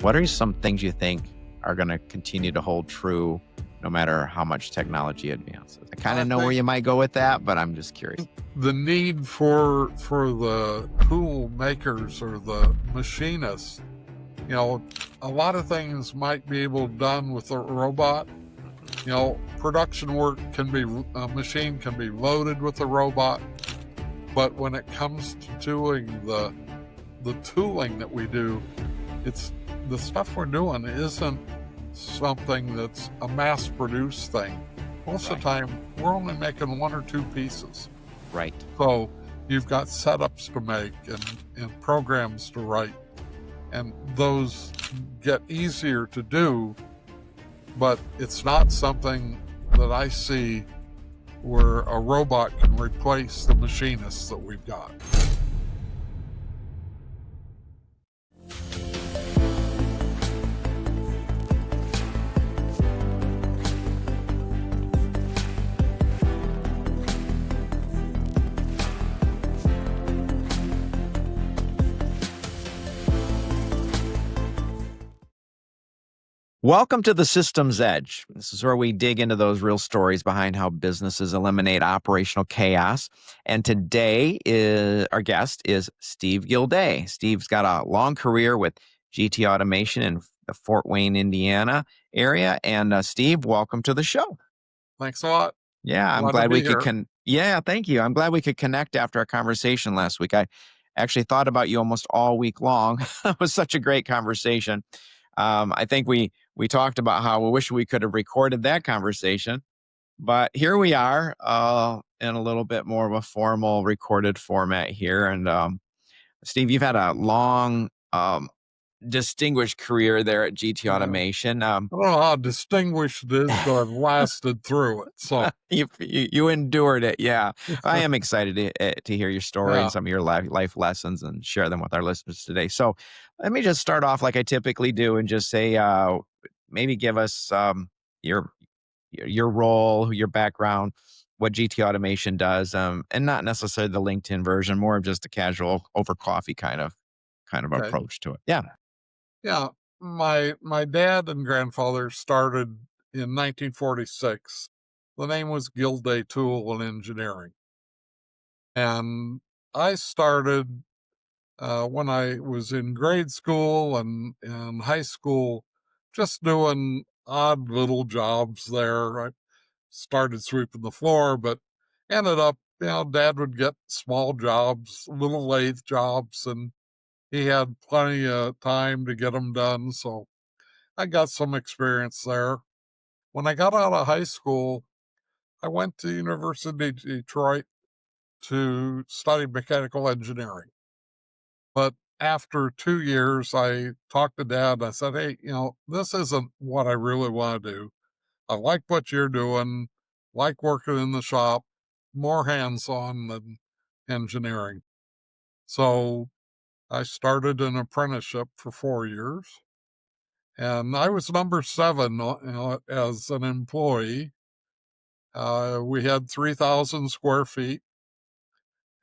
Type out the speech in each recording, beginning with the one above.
What are some things you think are going to continue to hold true no matter how much technology advances? I kind I of know where think you might go with that, but I'm just curious. the need for the tool makers or the machinists, a lot of things might be able done with a robot. Production work a machine can be loaded with a robot, but when it comes to doing the tooling that we do, it's the stuff we're doing isn't something that's a mass produced thing. Most of the time, we're only making one or two pieces. Right. So you've got setups to make and programs to write, and those get easier to do, but it's not something that I see where a robot can replace the machinists that we've got. Welcome to the Systems Edge. This is where we dig into those real stories behind how businesses eliminate operational chaos. And today our guest is Steve Gildea. Steve's got a long career with GT Automation in the Fort Wayne, Indiana area. And Steve, welcome to the show. Thanks a lot. Yeah, I'm glad we could Yeah, thank you. I'm glad we could connect after our conversation last week. I actually thought about you almost all week long. It was such a great conversation. I think we talked about how we wish we could have recorded that conversation, but here we are in a little bit more of a formal recorded format here. And Steve, you've had a long, distinguished career there at GT Automation. I don't know how distinguished it is, but I've lasted through it. So you endured it. Yeah. I am excited to hear your story and some of your life lessons and share them with our listeners today. So let me just start off like I typically do and just say, maybe give us your role, your background, what GT Automation does, and not necessarily the LinkedIn version, more of just a casual over coffee kind of Okay. approach to it. Yeah. Yeah. My dad and grandfather started in 1946. The name was Gildea Tool and Engineering. And I started when I was in grade school and high school, just doing odd little jobs there. I started sweeping the floor, but ended up, Dad would get small jobs, little lathe jobs, and he had plenty of time to get them done. So I got some experience there. When I got out of high school, I went to University of Detroit to study mechanical engineering. But after 2 years, I talked to Dad. I said, hey, this isn't what I really want to do. I like what you're doing, like working in the shop, more hands-on than engineering. So I started an apprenticeship for 4 years. And I was number 7 as an employee. We had 3,000 square feet.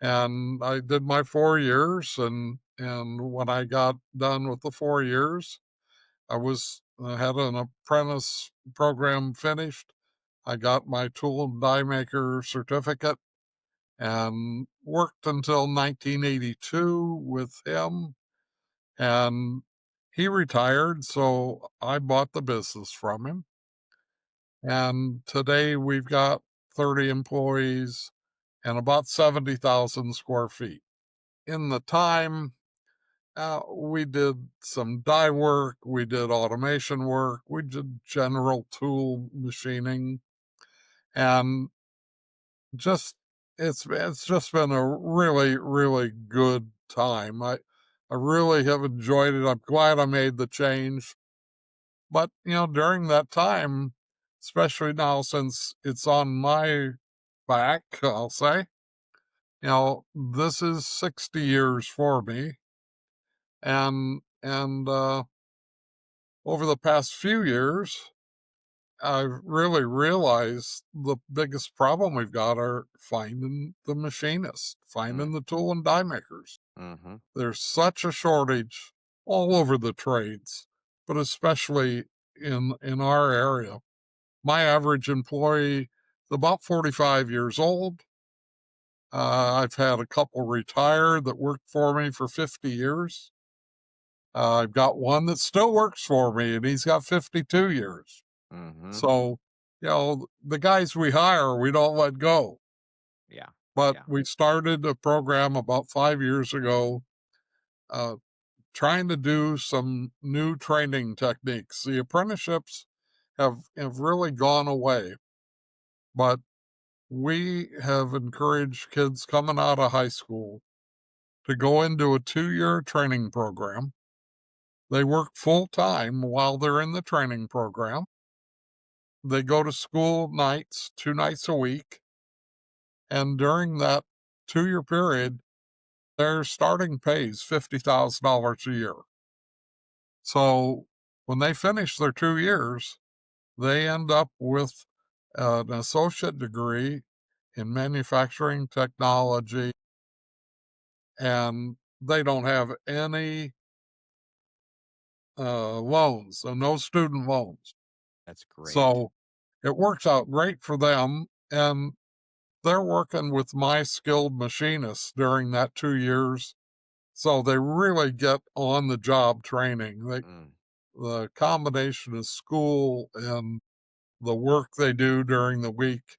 And I did my 4 years. And when I got done with the 4 years, I had an apprentice program finished. I got my tool and die maker certificate and worked until 1982 with him. And he retired, so I bought the business from him. And today we've got 30 employees and about 70,000 square feet. In the time, we did some die work, we did automation work, we did general tool machining, and it's just been a really, really good time. I really have enjoyed it. I'm glad I made the change. But during that time, especially now since it's on my back, I'll say, this is 60 years for me. And over the past few years, I've really realized the biggest problem we've got are finding the machinists, finding the tool and die makers. Mm-hmm. There's such a shortage all over the trades. but especially in our area. My average employee is about 45 years old. I've had a couple retire that worked for me for 50 years. I've got one that still works for me, and he's got 52 years. Mm-hmm. So, the guys we hire, we don't let go. Yeah. But Yeah. we started a program about 5 years ago, uh, trying to do some new training techniques. The apprenticeships have really gone away, but we have encouraged kids coming out of high school to go into a 2-year training program. They work full time while they're in the training program. They go to school nights, 2 nights a week. And during that 2-year period, their starting pay is $50,000 a year. So when they finish their 2 years, they end up with an associate degree in manufacturing technology, and they don't have any loans, so no student loans. That's great. So it works out great for them. And they're working with my skilled machinists during that 2 years. So they really get on the job training. Mm, The combination of school and the work they do during the week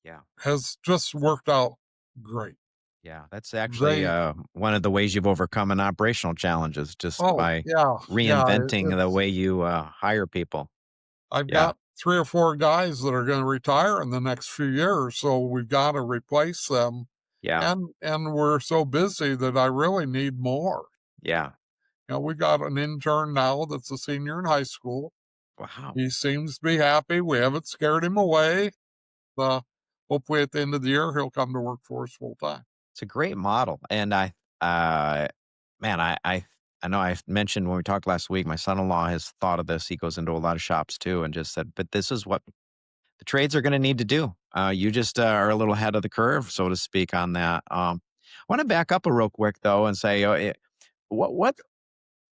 yeah. has just worked out great. Yeah. That's actually They, one of the ways you've overcome an operational challenges just oh, by yeah, yeah, reinventing the way you hire people. I've Yeah. got 3 or 4 guys that are going to retire in the next few years, so we've got to replace them. Yeah. And we're so busy that I really need more. Yeah. We got an intern now that's a senior in high school. Wow. He seems to be happy. We haven't scared him away. Uh, Hopefully, at the end of the year, he'll come to work for us full time. It's a great model. And uh, man, I know I mentioned when we talked last week, my son-in-law has thought of this. He goes into a lot of shops too and just said, but this is what the trades are going to need to do. You just are a little ahead of the curve, so to speak, on that. I want to back up a real quick though and say, what what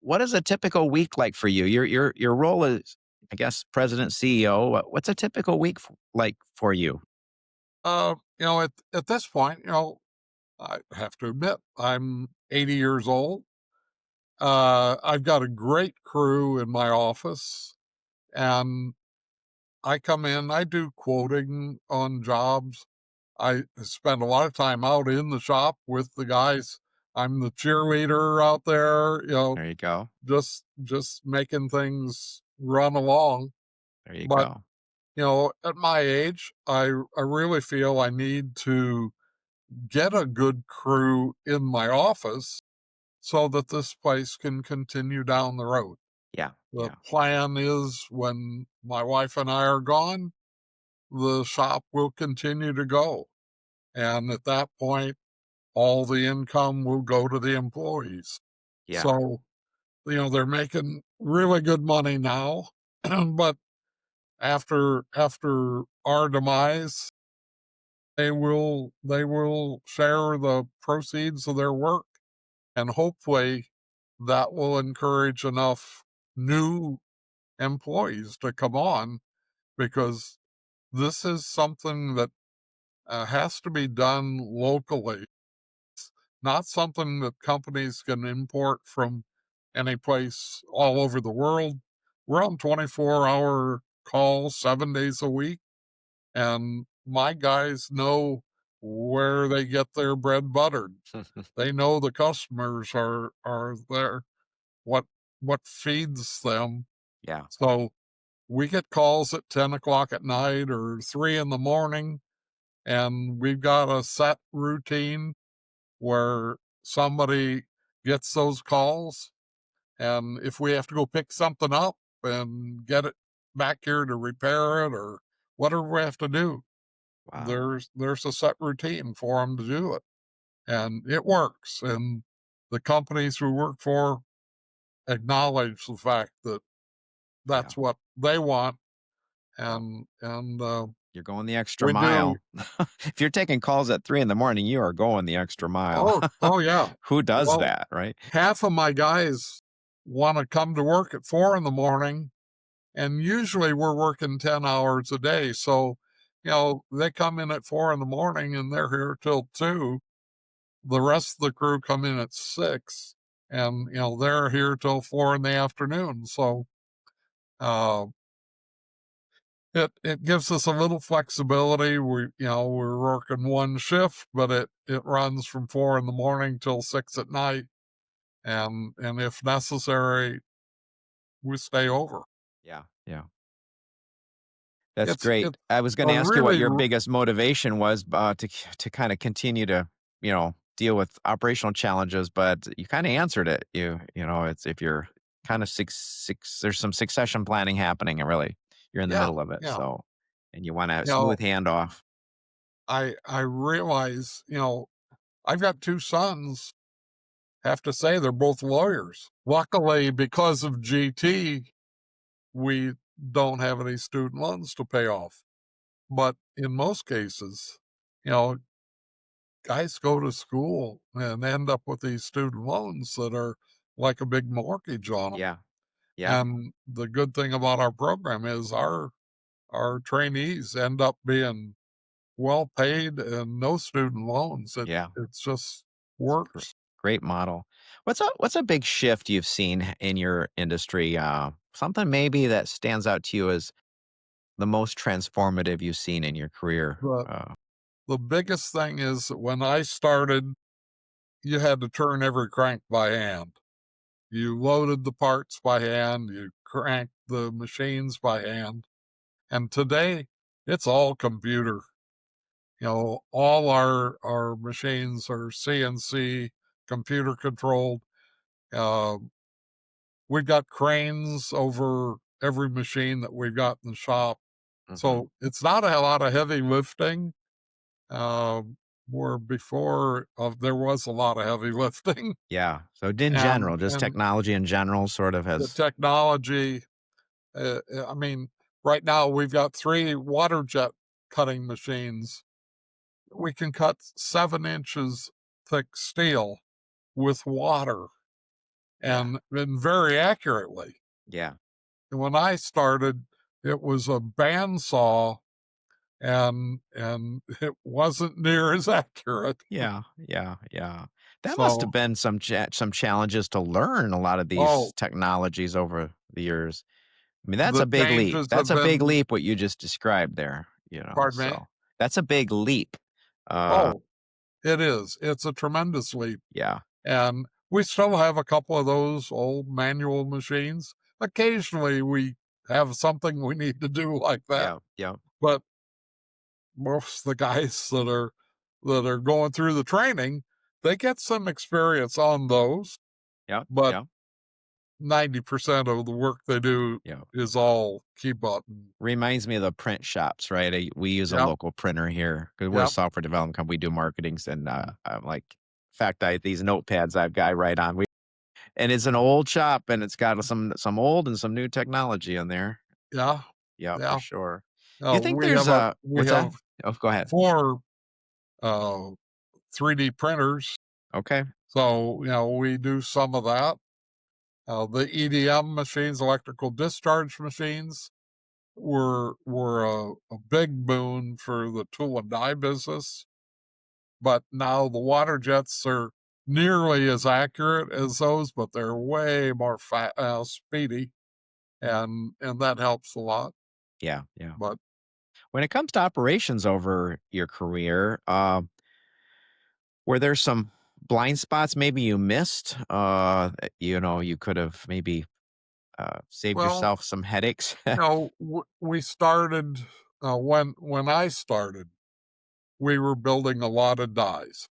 what is a typical week like for you? Your role is, I guess, president CEO. What's a typical week like for you? At this point, I have to admit, I'm 80 years old. I've got a great crew in my office, and I come in, I do quoting on jobs. I spend a lot of time out in the shop with the guys. I'm the cheerleader out there, There you go. just making things run along. There you But, go. at my age, I really feel I need to get a good crew in my office so that this place can continue down the road. Yeah. The Yeah. plan is when my wife and I are gone, the shop will continue to go. And at that point, all the income will go to the employees. Yeah. So, they're making really good money now, but after our demise, they will share the proceeds of their work, and hopefully that will encourage enough new employees to come on, because this is something that has to be done locally, not something that companies can import from any place all over the world. We're on 24-hour calls 7 days a week, and my guys know where they get their bread buttered. They know the customers are there, what what feeds them. Yeah. So we get calls at 10 o'clock at night or 3 in the morning, and we've got a set routine where somebody gets those calls. And if we have to go pick something up and get it back here to repair it or whatever we have to do, Wow. there's a set routine for them to do it. And it works. And the companies we work for acknowledge the fact that Yeah. that's what they want. Well, And you're going the extra we do. mile. If you're taking calls at 3 in the morning, you are going the extra mile. Oh, yeah. Who does Well, that, right? half of my guys want to come to work at 4 in the morning, and usually we're working 10 hours a day. So, they come in at 4 in the morning and they're here till 2. The rest of the crew come in at 6, and, they're here till 4 in the afternoon. So, uh, it gives us a little flexibility. We're working one shift, but it runs from 4 in the morning till 6 at night. And if necessary, we stay over. Yeah. Yeah. That's It's great. I was going a to ask you what really your biggest motivation was to kind of continue to, deal with operational challenges, but you kind of answered it. It's if you're kind of there's some succession planning happening, and really you're in the yeah, middle of it. yeah. So, and you want a You know, smooth handoff. I realize, I've got 2 sons. Have to say they're both lawyers. Luckily, because of GT, we don't have any student loans to pay off. But in most cases, you know, guys go to school and end up with these student loans that are like a big mortgage on them. Yeah. Yeah. And the good thing about our program is our trainees end up being well paid and no student loans. Yeah. It's just It's a works. great model. What's a big shift you've seen in your industry? Something maybe that stands out to you as the most transformative you've seen in your career? The the biggest thing is that when I started, you had to turn every crank by hand. You loaded the parts by hand, you cranked the machines by hand. And today, it's all computer. All our machines are CNC, computer controlled. Uh, we've got cranes over every machine that we've got in the shop. Mhm. So it's not a lot of heavy lifting. Uh, where before there was a lot of heavy lifting, Yeah. So in and general, just and technology in general sort of the has. technology. I mean, right now we've got 3 water jet cutting machines. We can cut 7 inches thick steel with water, Yeah. and very accurately. Yeah. When I started, it was a bandsaw, and it wasn't near as accurate. Yeah. Yeah. Yeah. That must have So, been some challenges to learn a lot of oh, these technologies over the years. I mean, that's the a big leap. changes That's have a big been. leap what you just described there, Pardon me? so that's a big leap. Uh, Oh, it is. It's a tremendous leap. yeah. And we still have a couple of those old manual machines. Occasionally we have something we need to do like that. Yeah. Yeah. But most of the guys that are going through the training, they get some experience on those, Yeah. but Yeah. 90% of the work they do Yeah. is all key button. Reminds me of the print shops, right? We use a Yep, local printer here because we're a yep, software development company. We do marketings, and I'm like, in fact, these notepads I've got right on. And it's an old shop, and it's got some old and some new technology in there. yeah, Yeah, for yeah. sure. Do you think We there's have a a we what's that? have Oh, go ahead. 4 uh 3D printers. Okay. So, we do some of that. The EDM machines, electrical discharge machines, were a big boon for the tool and die business. But now the water jets are nearly as accurate as those, but they're way more speedy, and that helps a lot. Yeah, yeah. But When it comes to operations over your career, were there some blind spots maybe you missed? That, you could have maybe saved well, yourself some headaches. we started when I started. We were building a lot of dies,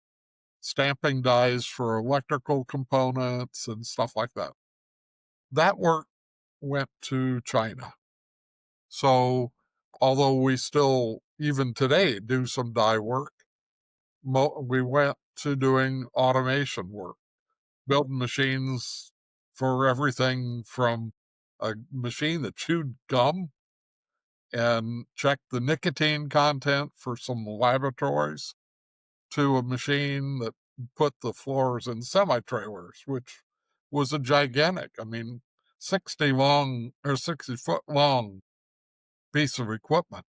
stamping dies for electrical components and stuff like that. That work went to China. So, although we still, even today, do some die work, we went to doing automation work, building machines for everything from a machine that chewed gum and checked the nicotine content for some laboratories to a machine that put the floors in semi trailers, which was a gigantic, I mean, 60-foot long piece of equipment.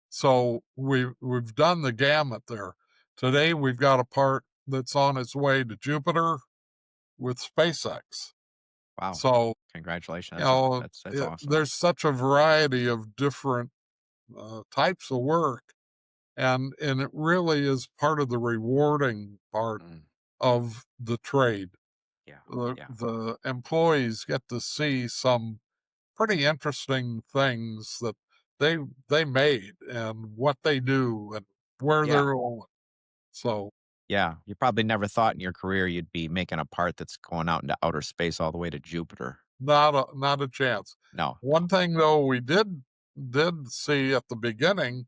So we've done the gamut there. Today we've got a part that's on its way to Jupiter with SpaceX. Wow. So, Congratulations. you know, That's awesome. there's such a variety of different types of work, and it really is part of the rewarding part Mm, of the trade. yeah. Yeah. The employees get to see some pretty interesting things that they they made and what they do and where Yeah. they're going. So Yeah. You probably never thought in your career you'd be making a part that's going out into outer space all the way to Jupiter. not a chance. No, no. One thing though we did see at the beginning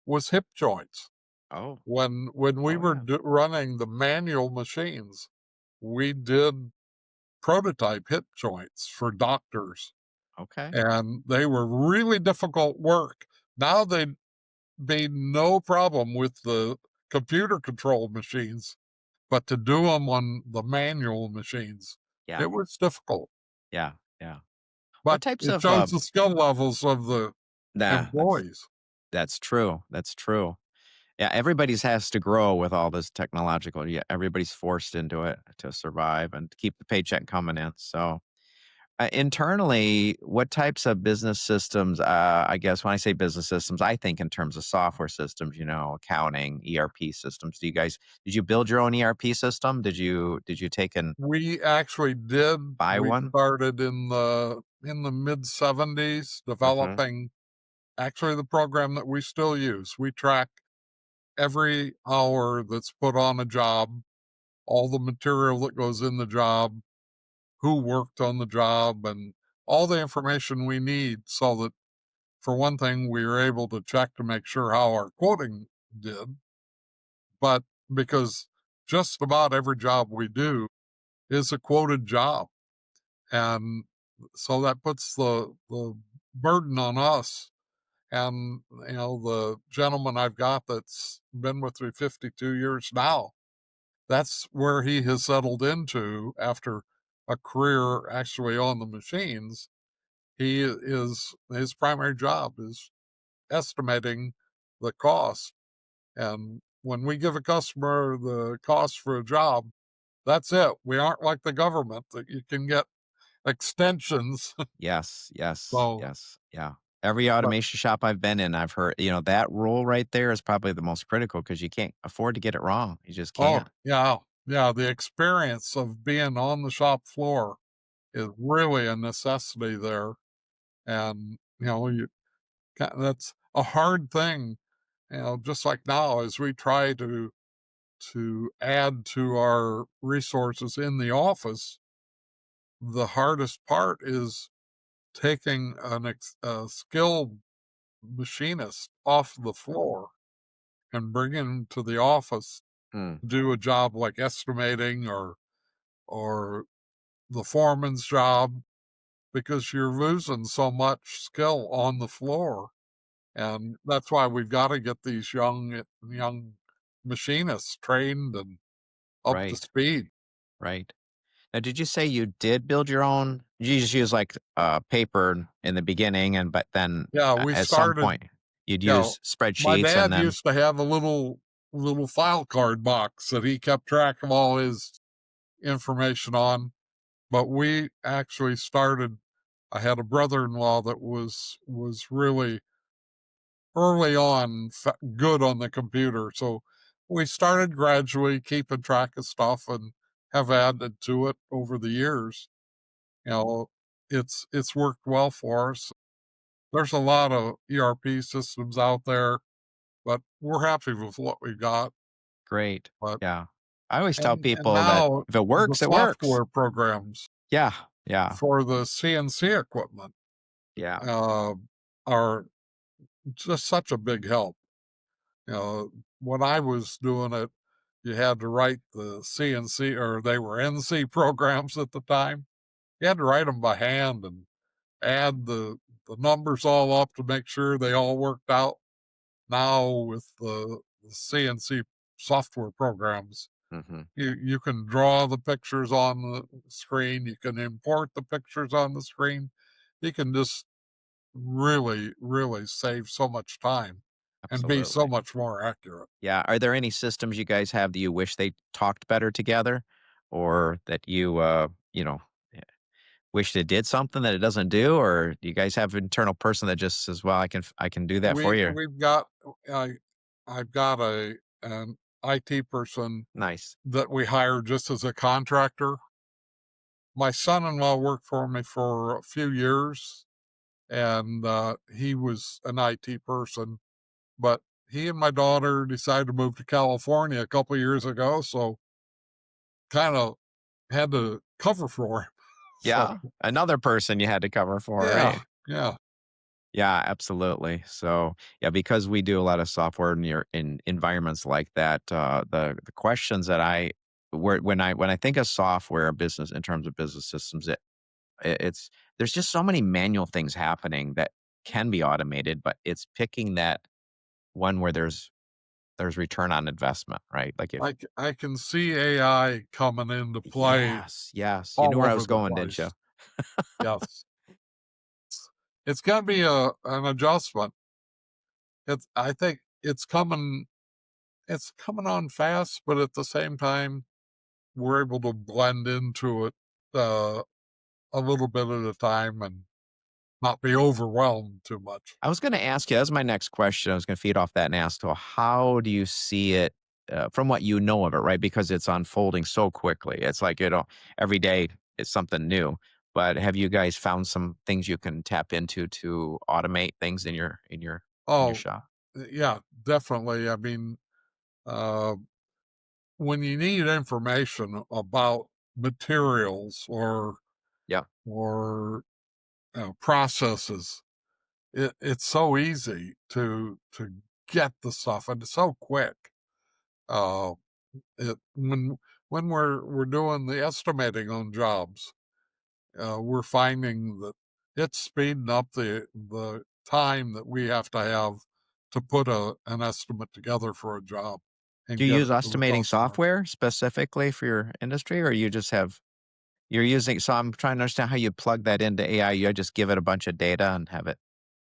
was hip joints. Oh, When we oh were yeah. running the manual machines, we did prototype hip joints for doctors, Okay. and they were really difficult work. Now they'd be no problem with the computer controlled machines, but to do them on the manual machines, Yeah. it was difficult. Yeah. Yeah. What But types it of shows the skill levels of the nah, employees. that's true. That's true. Yeah, everybody's has to grow with all this technological. Yeah, everybody's forced into it to survive and to keep the paycheck coming in. So, internally, what types of business systems? I guess when I say business systems, I think in terms of software systems. Accounting, ERP systems. Did you build your own ERP system? Did you take and We actually did. buy We one? started in the mid '70s Hmm. developing actually the program that we still use. We track every hour that's put on a job, all the material that goes in the job, who worked on the job, and all the information we need so that, for one thing, we were able to check to make sure how our quoting did. But because just about every job we do is a quoted job. And so that puts the burden on us. And, the gentleman I've got that's been with me 52 years now, that's where he has settled into after a career actually on the machines. His primary job is estimating the cost. And when we give a customer the cost for a job, that's it. We aren't like the government that you can get extensions. Yes, yes, So, yes, yeah. Every but automation shop I've been in, I've heard, that rule right there is probably the most critical because you can't afford to get it wrong. You just oh, can't. yeah, yeah, the experience of being on the shop floor is really a necessity there. And, that's a hard thing, just like now as we try to add to our resources in the office, the hardest part is taking a skilled machinist off the floor and bringing him to the office Mm, to do a job like estimating or the foreman's job, because you're losing so much skill on the floor. And that's why we've got to get these young machinists trained and up to right, speed. right. Now, did you say you did build your own? You just use like paper in the beginning, but then Yeah, we at some started. point you'd Yeah, use my spreadsheets and dad then, used to have a little file card box that he kept track of all his information on. But we actually started. I had a brother-in-law that was really early on good on the computer, so we started gradually keeping track of stuff and have added to it over the years. You know, it's worked well for us. There's a lot of ERP systems out there, but we're happy with what we got. great. But Yeah. I always tell and people that now if it the works, it works. software programs Yeah. Yeah. for the CNC equipment Yeah. uh, are just such a big help. You know, when I was doing it, you had to write the CNC, or they were NC programs at the time. You had to write them by hand and add the numbers all up to make sure they all worked out. Now with the CNC software programs, Hmm. You can draw the pictures on the screen. You can import the pictures on the screen. You can just really, really save so much time and be so Absolutely. much more accurate. Yeah. Are there any systems you guys have that you wish they talked better together, or that you wish it did something that it doesn't do, or do you guys have an internal person that just says, "Well, I can do that for you"? We've got I I've got an IT person Nice. that we hired just as a contractor. My son-in-law worked for me for a few years, and he was an IT person, but he and my daughter decided to move to California a couple years ago, so kind of had to cover for him. So Yeah. Another person you had to cover for, yeah, right? yeah. Yeah, absolutely. So, yeah, because we do a lot of software in environments like that, the questions that when I think of software business in terms of business systems, it's there's just so many manual things happening that can be automated, but it's picking that one where there's return on investment, right? Like if I can see AI coming into play yes, yes, you knew all where I over was the going, didn't you? place. Yes, it's going to be a an adjustment. It's I think it's coming on fast, but at the same time, we're able to blend into it uh, a little bit at a time and not be overwhelmed too much. I was going to ask you. That's my next question. I was going to feed off that and ask, well, how do you see it from what you know of it, right? Because it's unfolding so quickly. It's like every day it's something new. But have you guys found some things you can tap into to automate things in your Oh, shop? yeah, definitely. I mean, uh, when you need information about materials Yeah, or processes, it's so easy to get the stuff, and it's so quick. Uh, it when we're doing the estimating on jobs, we're finding that it's speeding up the time that we have to put an estimate together for a job do and you get use it to the estimating customer. software specifically for your industry, or you're using? So I'm trying to understand how you plug that into AI. You just give it a bunch of data and have it.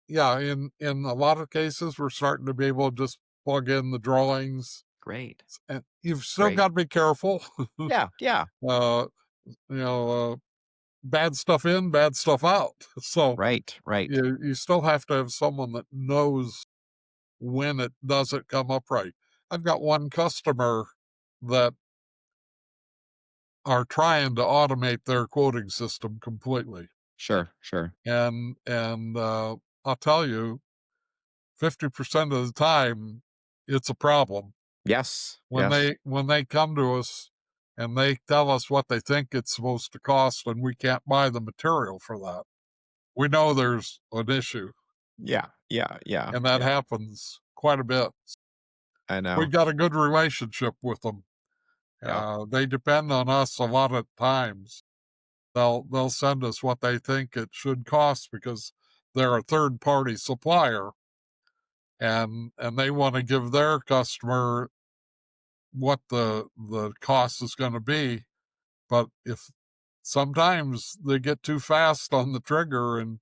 Yeah, in a lot of cases, we're starting to be able to just plug in the drawings, Great, and you've still great. got to be careful. Yeah, yeah. uh, you know, bad stuff in, bad stuff out. So Right, right. you still have to have someone that knows when it doesn't come up right. I've got one customer that are trying to automate their quoting system completely. Sure, sure. And I'll tell you, 50% of the time, it's a problem. Yes, When yes. they come to us and they tell us what they think it's supposed to cost and we can't buy the material for that, we know there's an issue, Yeah, yeah, yeah, and that yeah. happens quite a bit. I We've know. got a good relationship with them. Yeah, They depend on us a lot of times. They'll send us what they think it should cost because they're a third party supplier, and they want to give their customer what the cost is going to be. But if sometimes they get too fast on the trigger and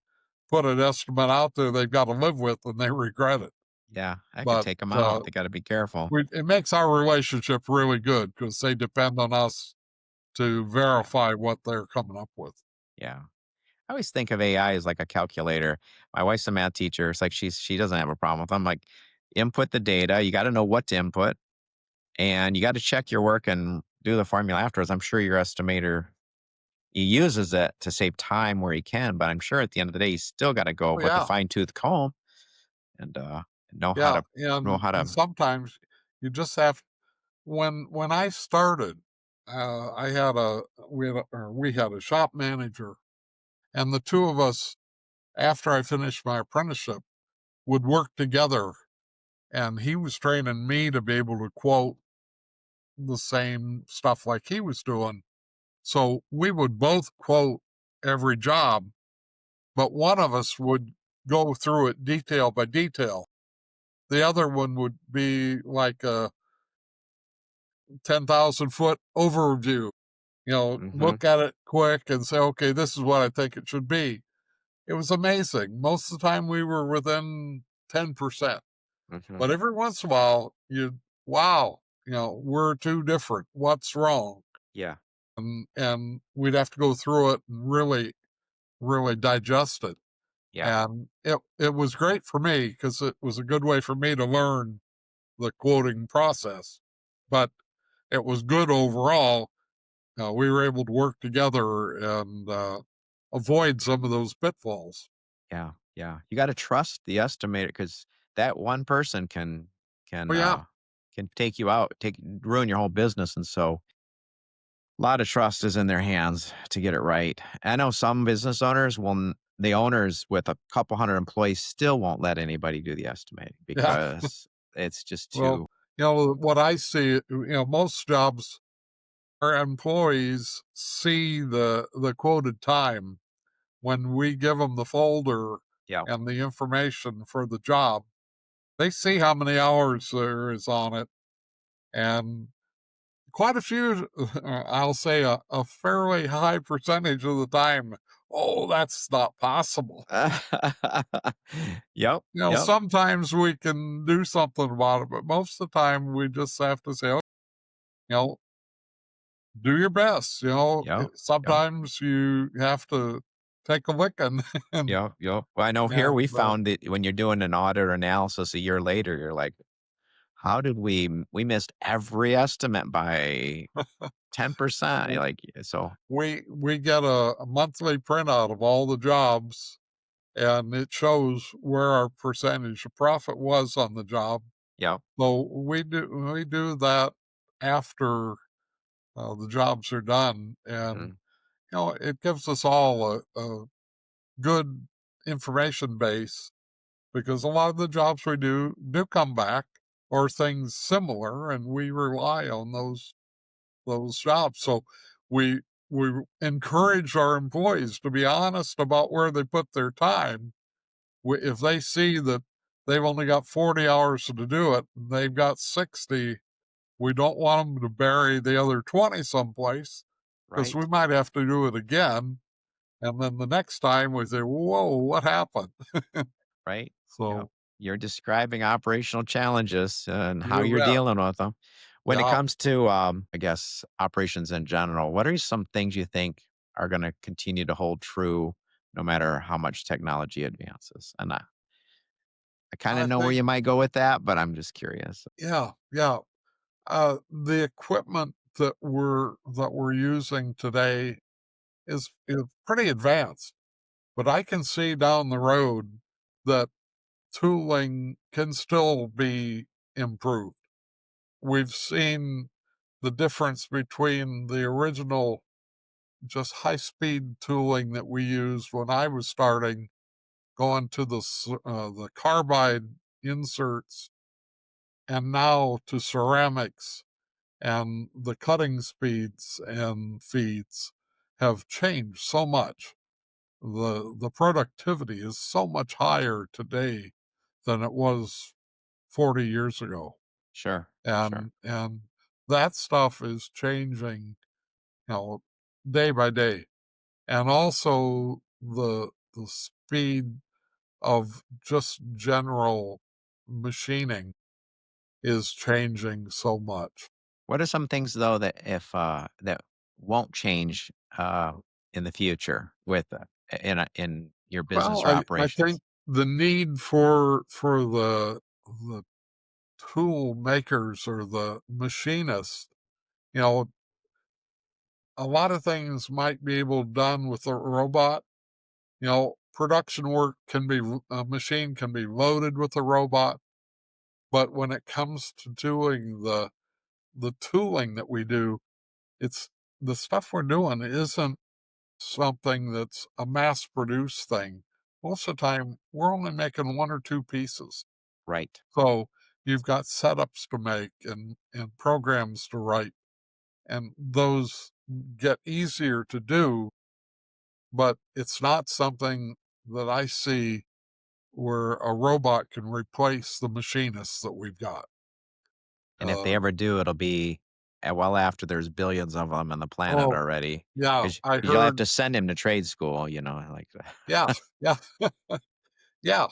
put an estimate out there they've got to live with, and they regret it. yeah. I could But take them out. They gotta be careful. it makes our relationship really good because they depend on us to Yeah, verify what they're coming up with. yeah. I always think of AI as like a calculator. My wife's a math teacher. It's like she doesn't have a problem with them. Like, input the data. You gotta know what to input, and you gotta check your work and do the formula afterwards. I'm sure your estimator, he uses it to save time where he can, but I'm sure at the end of the day, he's still gotta go Oh with a yeah, fine-tooth comb and, know how yeah, to know how and to sometimes you just have when I started, I had a we had a shop manager, and the two of us, after I finished my apprenticeship, would work together, and he was training me to be able to quote the same stuff like he was doing. So we would both quote every job, but one of us would go through it detail by detail. The other one would be like 10,000-foot overview, Hmm. look at it quick and say, okay, this is what I think it should be. It was amazing. Most of the time we were within 10%, Hmm. but every once in a while wow, we're too different. What's wrong? Yeah. And we'd have to go through it and really, really digest it. Yeah. And it was great for me because it was a good way for me to learn the quoting process. But it was good overall. We were able to work together and avoid some of those pitfalls. Yeah. Yeah. You got to trust the estimator because that one person can Oh yeah, uh can take you out, take ruin your whole business. And so a lot of trust is in their hands to get it right. I know some business owners the owners with a couple hundred employees still won't let anybody do the estimating yeah. because it's just Well, too. what I see, most jobs, our employees see the quoted time when we give them the folder Yeah. and the information for the job. They see how many hours there is on it, and quite a few, I'll say a fairly high percentage of the time, oh, that's not possible. Yep. Yep. Sometimes we can do something about it, but most of the time we just have to say, oh, you know, do your best. Yep. Yep. Sometimes you have to take a licking, and Yep. Yep. Well, I know here and we found that when you're doing an audit or analysis a year later, you're like, how did we missed every estimate by 10%? You're like, so we get a monthly printout of all the jobs, and it shows where our percentage of profit was on the job. yep. So we do that after the jobs are done, and Mhm. it gives us all a good information base because a lot of the jobs we do come back or things similar, and we rely on those jobs. So we we encourage our employees to be honest about where they put their time. If they see that they've only got 40 hours to do it, and they've got 60, we don't want them to bury the other 20 someplace because we Right. might have to do it again. And then the next time we say, whoa, what happened? Right. Yep. So You're describing operational challenges and how you you're bet. dealing with them. When it Yeah. comes to, I guess, operations in general, what are some things you think are going to continue to hold true no matter how much technology advances? And I kind of I know where think, you might go with that, but I'm just curious. yeah, yeah. The equipment that we're using today is pretty advanced, but I can see down the road that tooling can still be improved. We've seen the difference between the original just high speed tooling that we used when I was starting, going to the carbide inserts, and now to ceramics, and the cutting speeds and feeds have changed so much. The productivity is so much higher today than it was 40 years ago. Sure. Sure. And that stuff is changing, you know, day by day. And also the speed of just general machining is changing so much. What are some things though that if that won't change in the future with in your business Well, or I think operations? the need for the tool makers or the machinists, you know, a lot of things might be able done with a robot. Production work a machine can be loaded with a robot, but when it comes to doing the tooling that we do, it's the stuff we're doing isn't something that's a mass produced thing. Most of the time, we're only making one or two pieces. Right. So you've got setups to make and programs to write, and those get easier to do, but it's not something that I see where a robot can replace the machinists that we've got. And if they Uh, ever do, it'll be well after there's billions of them on the planet Oh, already, yeah, because I you'll have heard. to send him to trade school, like Yeah, yeah, yeah,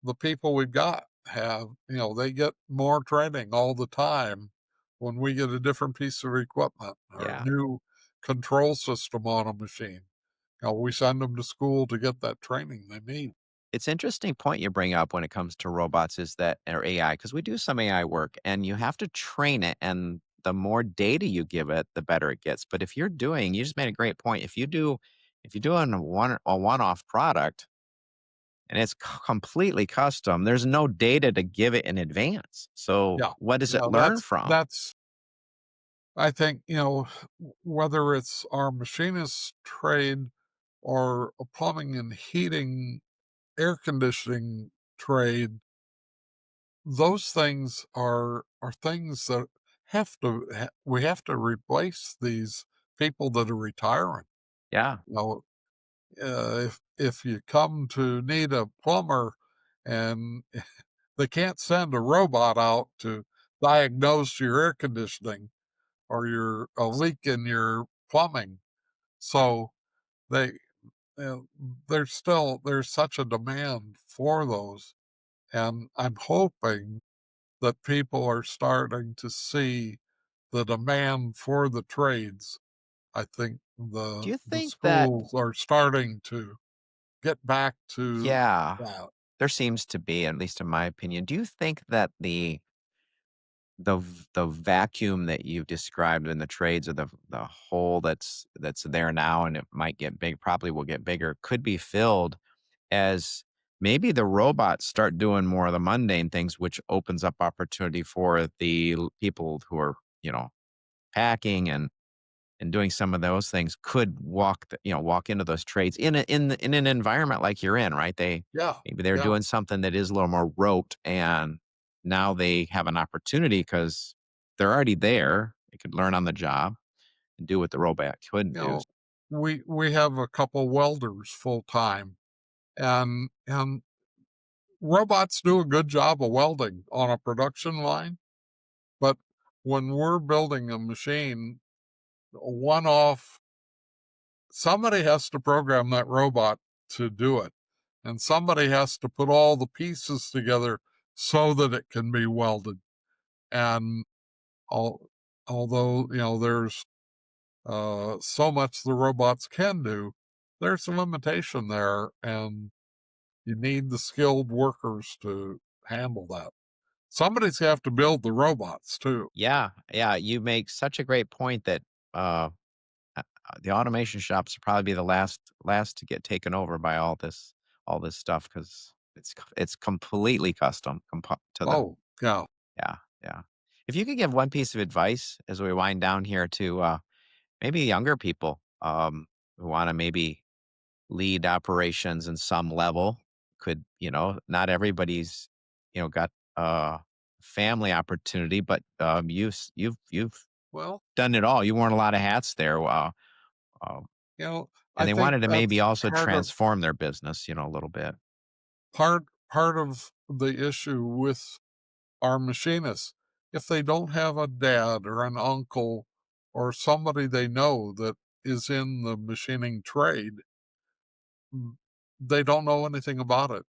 the people we've got have, they get more training all the time when we get a different piece of equipment or a yeah. new control system on a machine. We send them to school to get that training they need. It's interesting point you bring up when it comes to robots is that or AI, because we do some AI work and you have to train it, and the more data you give it, the better it gets. But if you're doing, you just made a great point. If you're doing a one-off product and it's completely custom, there's no data to give it in advance. So Yeah, what does it yeah, learn from? that's I think, whether it's our machinist trade or a plumbing and heating, air conditioning trade, those things are things that we have to replace these people that are retiring. Yeah. You know, if you come to need a plumber and they can't send a robot out to diagnose your air conditioning or your a leak in your plumbing, so they uh, there's such a demand for those, and I'm hoping that people are starting to see the demand for the trades. I think Do the you the think that schools are starting to get back to yeah, that. there seems to be, at least in my opinion. Do you think that the vacuum that you've described in the trades or the hole that's there now and it might get big, probably will get bigger, could be filled as maybe the robots start doing more of the mundane things, which opens up opportunity for the people who are, packing and doing some of those things could walk into those trades in an environment like you're in, right? Yeah, Maybe they're yeah, doing something that is a little more rote, and now they have an opportunity because they're already there. They could learn on the job and do what the robot couldn't you do. know, we have a couple welders full time, and robots do a good job of welding on a production line, but when we're building a machine, a one-off, somebody has to program that robot to do it, and somebody has to put all the pieces together so that it can be welded. And al- although there's so much the robots can do, there's a limitation there, and you need the skilled workers to handle that. Somebody's have to build the robots too. Yeah, yeah, you make such a great point that uh, the automation shops will probably be the last to get taken over by all this stuff because it's completely custom to the Oh, yeah. yeah, yeah. If you could give one piece of advice as we wind down here to maybe younger people who want to maybe lead operations in some level, not everybody's got family opportunity, but you've Well, done it all. You worn a lot of hats there. Uh, you know, and I they think wanted to maybe that's also transform their business, a little bit. part of the issue with our machinists. If they don't have a dad or an uncle or somebody they know that is in the machining trade, they don't know anything about it.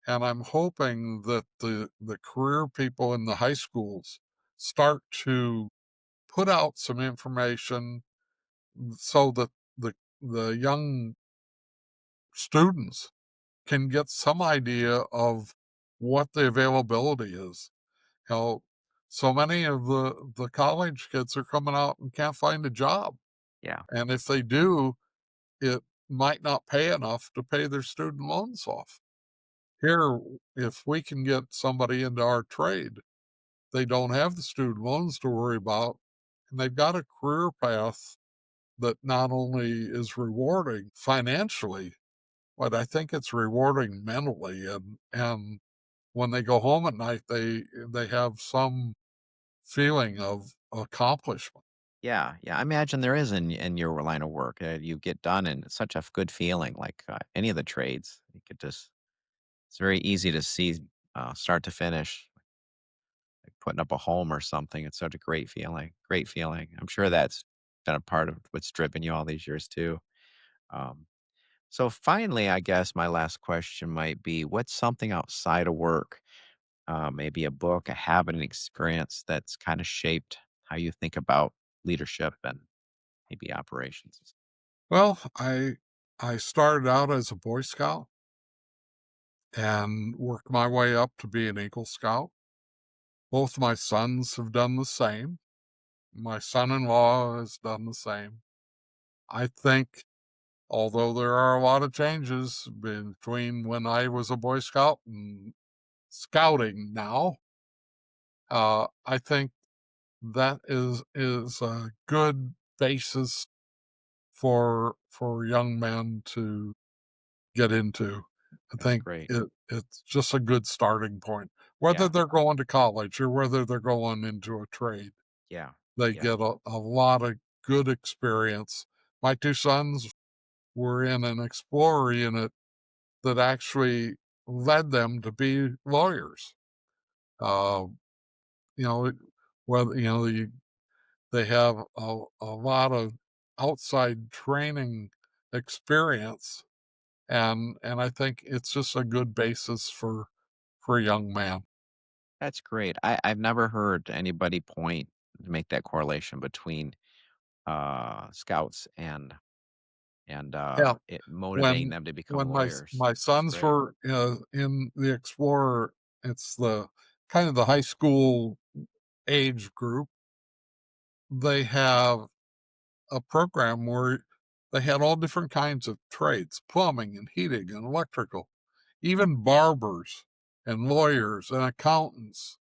And I'm hoping that the career people in the high schools start to put out some information so that the young students can get some idea of what the availability is. How so many of the college kids are coming out and can't find a job, Yeah. and if they do, it might not pay enough to pay their student loans off. Here, if we can get somebody into our trade, they don't have the student loans to worry about, and they've got a career path that not only is rewarding financially, but I think it's rewarding mentally, and when they go home at night, they have some feeling of accomplishment. Yeah, yeah. I imagine there is in your line of work. You get done, and it's such a good feeling, like any of the trades. You could just it's very easy to see start to finish. putting up a home or something. It's such a great feeling. Great feeling. I'm sure that's been a part of what's driven you all these years too. Um, so finally, I guess my last question might be, what's something outside of work, maybe a book, a habit, an experience that's kind of shaped how you think about leadership and maybe operations? Well, I started out as a Boy Scout and worked my way up to be an Eagle Scout. Both my sons have done the same. My son-in-law has done the same. I think, although there are a lot of changes between when I was a Boy Scout and scouting now, I think that is a good basis for young men to get into. I That's think great. it's just a good starting point. Whether Yeah. they're going to college or whether they're going into a trade, Yeah. they Yeah. get a lot of good experience. My two sons were in an Explorer unit that actually led them to be lawyers. Uh, you know, whether they have a lot of outside training experience, and I think it's just a good basis for a young man. That's great. I've never heard anybody point to make that correlation between scouts and Yeah, it motivating when them to become when lawyers. my That's sons great. were in the Explorer, it's the kind of the high school age group. They have a program where they had all different kinds of trades, plumbing and heating and electrical, even barbers and lawyers and accountants.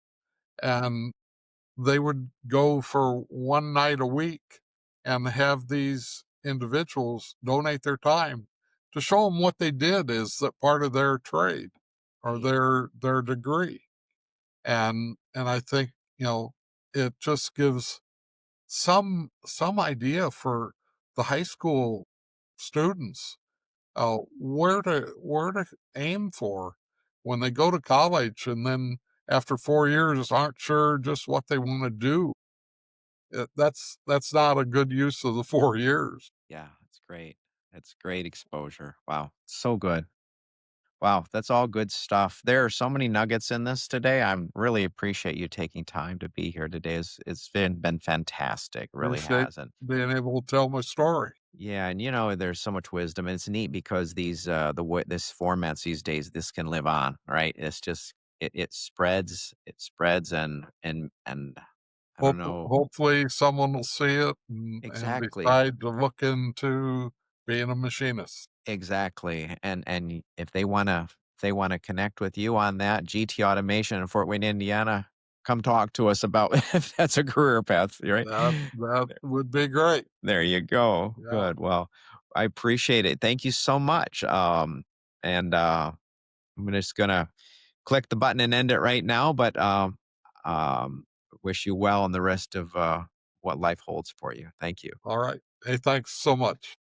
And they would go for one night a week and have these individuals donate their time to show them what they did is that part of their trade or Right. their degree. And I think, it just gives some idea for the high school students, where to aim for when they go to college, and then after 4 years aren't sure just what they want to do. That's not a good use of the 4 years. Yeah, that's great. That's great exposure. Wow. So good. Wow, that's all good stuff. There are so many nuggets in this today. I'm really appreciate you taking time to be here today. It's been fantastic. Really Appreciate has. And being able to tell my story. yeah, and there's so much wisdom. And it's neat because these the way this formats these days, this can live on, right? It's just it spreads and I don't know Hopefully someone will see it and exactly. decide to look into being a machinist. Exactly, and if they wanna connect with you on that, GT Automation in Fort Wayne, Indiana, come talk to us about if that's a career path, right? That would be great. There you go. Yeah. Good. Well, I appreciate it. Thank you so much. And I'm just gonna click the button and end it right now, but wish you well in the rest of what life holds for you. Thank you. All right. Hey, thanks so much.